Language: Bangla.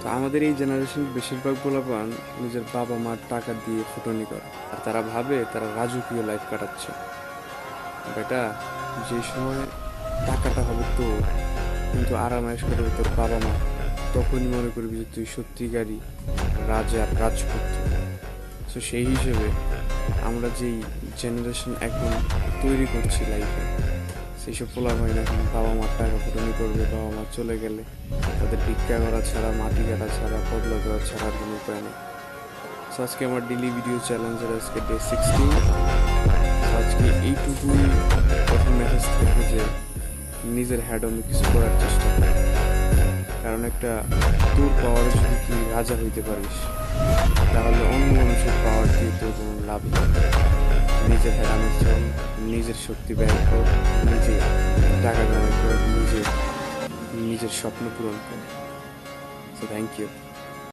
তো আমাদের এই জেনারেশন বেশিরভাগ পোলাপান নিজের বাবা মার টাকা দিয়ে ফুটনি করে, আর তারা ভাবে তারা রাজকীয় লাইফ কাটাচ্ছে। বেটা, যে সময় টাকাটা হবে তোর, কিন্তু আরামায়েশ করবে তোর বাবা মা, তখনই মনে করবি যে তুই সত্যিকারই রাজা রাজপুত্র। তো সেই হিসেবে আমরা যেই জেনারেশন এখন তৈরি করছি লাইফে, সেই সব পোলাপাইন এখন বাবা মার টাকা ফুটনি করবে। বাবা মা চলে গেলে তাদের ভিক্ষা করা ছাড়া, মাটি কাটা ছাড়া, বদলা করা ছাড়া আর কোনো উপায় নেই। সো আজকে আমার ডেলি ভিডিও চ্যালেঞ্জের আজকে ডে 16। আজকে এইটুকুই প্রথম মেসেজ থাকবে যে নিজের হ্যাডমে কিছু করার চেষ্টা কর। কারণ একটা তোর পাওয়ারে যদি তুই রাজা হইতে পারিস, তাহলে অন্য মানুষের পাওয়ার দিয়ে তোর কোনো লাভ নেই। নিজের হ্যাডমে চল, নিজের শক্তি ব্যয় কর, নিজে টাকা কামাই কর, নিজের স্বপ্ন পূরণ কর। So thank you.